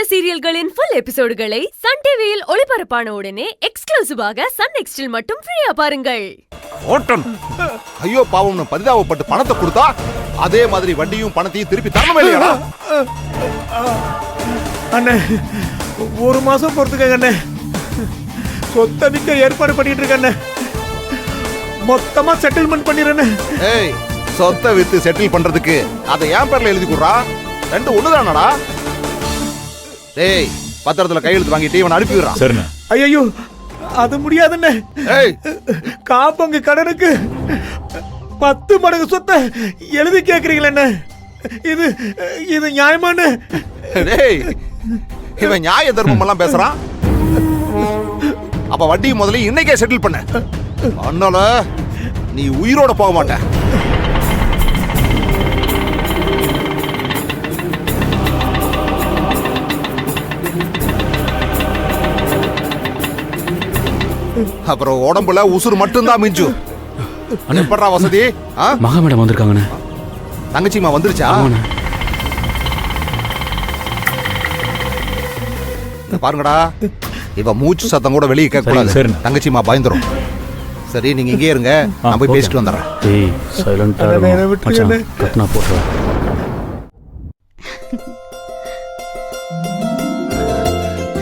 சீரியல்களின் full எபிசோடுகளை Sun டிவியில் ஒளிபரப்பான உடனே எக்ஸ்க்ளூசிவாக சன் நெக்ஸ்டில் மட்டும் ஃப்ரீயா பாருங்கள். ஓட்டன் ஐயோ பாவம்னு பரிதாபப்பட்டு பணத்தை கொடுத்தா அதே மாதிரி வண்டியும் பணத்தையும் திருப்பி தரணுமே இல்லையா? அண்ணே ஒரு மாசம் பொறுத்துக்கங்க அண்ணே. சொத்தை விற்க ஏற்பாடு பண்ணிட்டு இருக்கண்ணே. மொத்தமா செட்டில்மெண்ட் பண்ணிடுறேன். ஏய் சொத்தை வித்து செட்டில் பண்றதுக்கு அதை என் பேர்ல எழுதி கொடுறா. ரெண்டு ஒண்ணுதானடா. டேய் பத்திரத்துல கையெழுத்து வாங்கிட்டு இவனை அனுப்பி விடுறான். சரிண்ணே. ஐயோ அது முடியாதுண்ணே. ஏய் காப்பங்க கடனுக்கு 10 மடங்கு சொத்தை எழுதி கேக்குறீங்களே. இது இது நியாயமானு? டேய் இவன் நியாய தர்மம் எல்லாம் பேசுறான். அப்ப வட்டி முதல்ல இன்னைக்கே செட்டில் பண்ண. அண்ணால நீ உயிரோட போக மாட்ட. அப்புறம் உடம்புல உசுறு மட்டும்தான் மிஞ்சும். எப்படா வசதி? மகா மேடம் வந்திருக்காங்கண்ணே. தங்கச்சிமா வந்துருச்சா? பாருங்கடா இவ மூச்சு சத்தம் கூட வெளியே கேட்க கூடாது. தங்கச்சிமா பயந்துரும். சரி நீங்க இங்கே இருங்க, நான் போய் பேசிட்டு வந்துடுறேன். ஏய் சைலண்டா இரு கத்னா போடுற.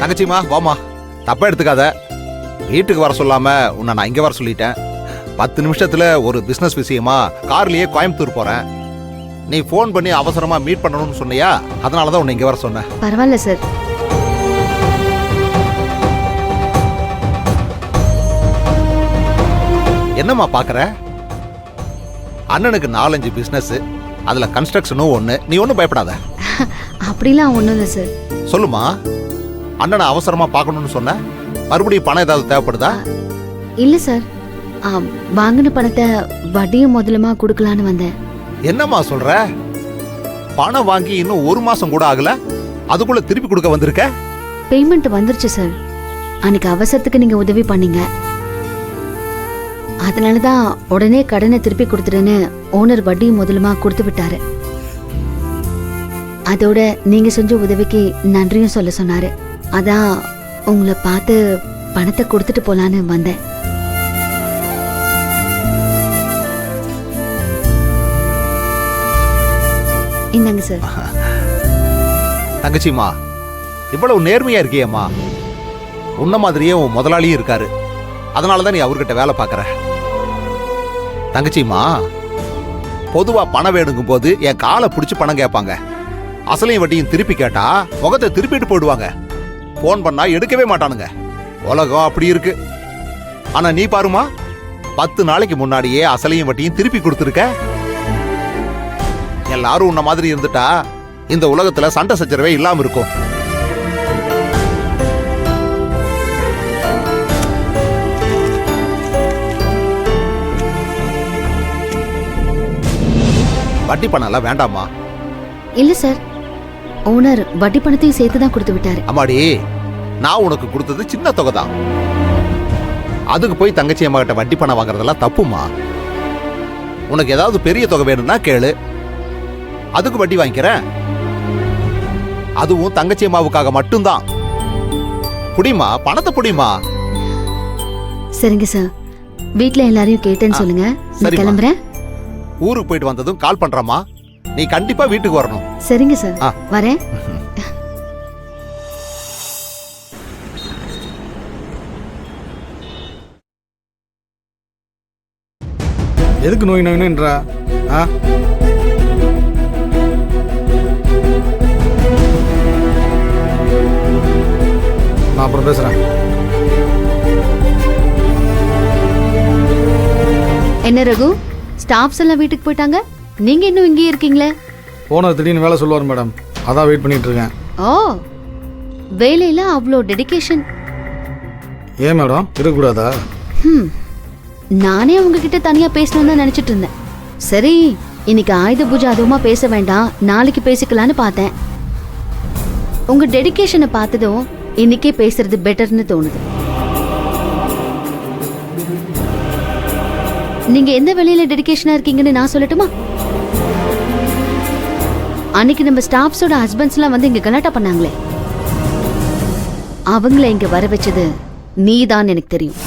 தங்கச்சிமா வாமா, தப்பா எடுத்துக்காத. வீட்டுக்கு வர சொல்லாம உன்னை நான் இங்க வர சொல்லிட்டேன். 10 நிமிஷத்துல ஒரு பிசினஸ் விஷயமா கார்லயே கோயம்புத்தூர் போறேன். நீ போன் பண்ணி அவசரமா மீட் பண்ணணும்னு சொன்னியா, அதனாலதான் உன்னை இங்க வர சொன்னேன். பரவாயில்ல சார். என்னம்மா பாக்குற? அண்ணனுக்கு 4-5 பிசினஸ், அதுல கன்ஸ்ட்ரக்ஷனும் ஒண்ணு. நீ ஒன்னும் பயப்படாத. அப்படிலாம் ஒண்ணும் இல்லை சார். சொல்லுமா, அண்ணனை அவசரமா பார்க்கணும்னு சொன்ன. மறுபடியும் பணம் ஏதாவது தேவைப்படுதா? இல்ல சார், வாங்கின பணத்தை வட்டியும் முதலுமா கொடுக்கலான்னு வந்தேன். என்னம்மா சொல்ற? பணம் வாங்கி இன்னும் 1 மாசம் கூட ஆகல, அதுக்குள்ள திருப்பி கொடுக்க வந்திருக்க? பேமெண்ட் வந்துருச்சு சார். அன்னைக்கு அவசரத்துக்கு நீங்க உதவி பண்ணீங்க, அதனாலதான் உடனே கடனை திருப்பி கொடுத்துருன்னு ஓனர் வட்டியும் முதலுமா கொடுத்து விட்டாரு. அதோட நீங்க செஞ்ச உதவிக்கு நன்றியும் சொல்ல சொன்னாரு. அதான் உங்களை பார்த்து பணத்தை கொடுத்துட்டு போலான்னு வந்தேன். இந்தாங்க சார். தங்கச்சிமா இவ்வளவு நேர்மையா இருக்கியம்மா. உன்ன மாதிரியே உன் முதலாளியும் இருக்காரு, அதனாலதான் நீ அவர்கிட்ட வேலை பார்க்கற. தங்கச்சிமா பொதுவா பணம் வேணுங்கும் போது என் காலை பிடிச்சு பணம் கேட்பாங்க. அசலையும் வட்டியும் திருப்பி கேட்டா முகத்தை திருப்பிட்டு போயிடுவாங்க. போன் பண்ணா எடுக்கவே மாட்டானுங்க. உலகம் அப்படி இருக்கு. ஆனா நீ பாருமா, 10 நாளைக்கு முன்னாடியே அசலையும் வட்டியும் திருப்பி கொடுத்துருக்க. எல்லாரும் உன்ன மாதிரி இருந்துட்டா இந்த உலகத்துல சண்டை சச்சரவே இல்லாம இருக்கும். வட்டி பணம் எல்லாம் வேண்டாமா? இல்ல சார், ஓனர் வட்டி பணத்தையும் சேர்த்து தான் கொடுத்து விட்டாரு. அம்மாடி, நான் உனக்கு கொடுத்தது சின்ன தொகை தான். அதுக்கு போய் தங்கச்சி அம்மா கிட்ட வட்டி பணம் வாங்குறதெல்லாம் தப்புமா. உனக்கு ஏதாவது பெரிய தொகை வேணும்னா கேளு, அதுக்கு வட்டி வாங்கிக்கிறேன். அதுவும் தங்கச்சி அம்மாவுக்காக மட்டும்தான். புடிமா, பணத்தை புடிமா. சரிங்க சார், வீட்ல எல்லாரையும் கேட்டேன்னு சொல்லுங்க. நான் கிளம்புறேன். ஊருக்கு போயிட்டு வந்ததும் கால் பண்றமா. நீ கண்டிப்பா வீட்டுக்கு வரணும். சரிங்க சார், வரேன். எதுக்கு நோய் நோயின்றா? நான் அப்புறம் பேசுறேன். என்ன ரகு, ஸ்டாஃப்ஸ் எல்லாம் வீட்டுக்கு போயிட்டாங்க, நீங்க இன்னும் இங்கே இருக்கீங்களே? ஓனர் திடீர்னு வேலை சொல்லுவார் மேடம், அதான் வெயிட் பண்ணிட்டு இருக்கேன். ஓ, வேலையில அவ்வளோ டெடிகேஷன். ஏன் மேடம் இருக்கக்கூடாதா? நானே உங்ககிட்ட தனியா பேசணும்னு தான் நினைச்சிட்டு இருந்தேன். சரி, இன்னைக்கு ஆயுத பூஜை அதுவுமா பேச வேண்டாம், நாளைக்கு பேசிக்கலான்னு பார்த்தேன். உங்க டெடிகேஷனை பார்த்ததும் இன்னைக்கே பேசுறது பெட்டர்னு தோணுது. நீங்க எந்த வேலையில டெடிகேஷனா இருக்கீங்கன்னு நான் சொல்லட்டுமா? அன்னைக்கு நம்ம ஸ்டாஃப்ஸோட ஹஸ்பண்ட்ஸ்லாம் வந்து இங்க கலாட்டா பண்ணாங்களே, அவங்கள இங்க வர வச்சது நீதான் எனக்கு தெரியும்.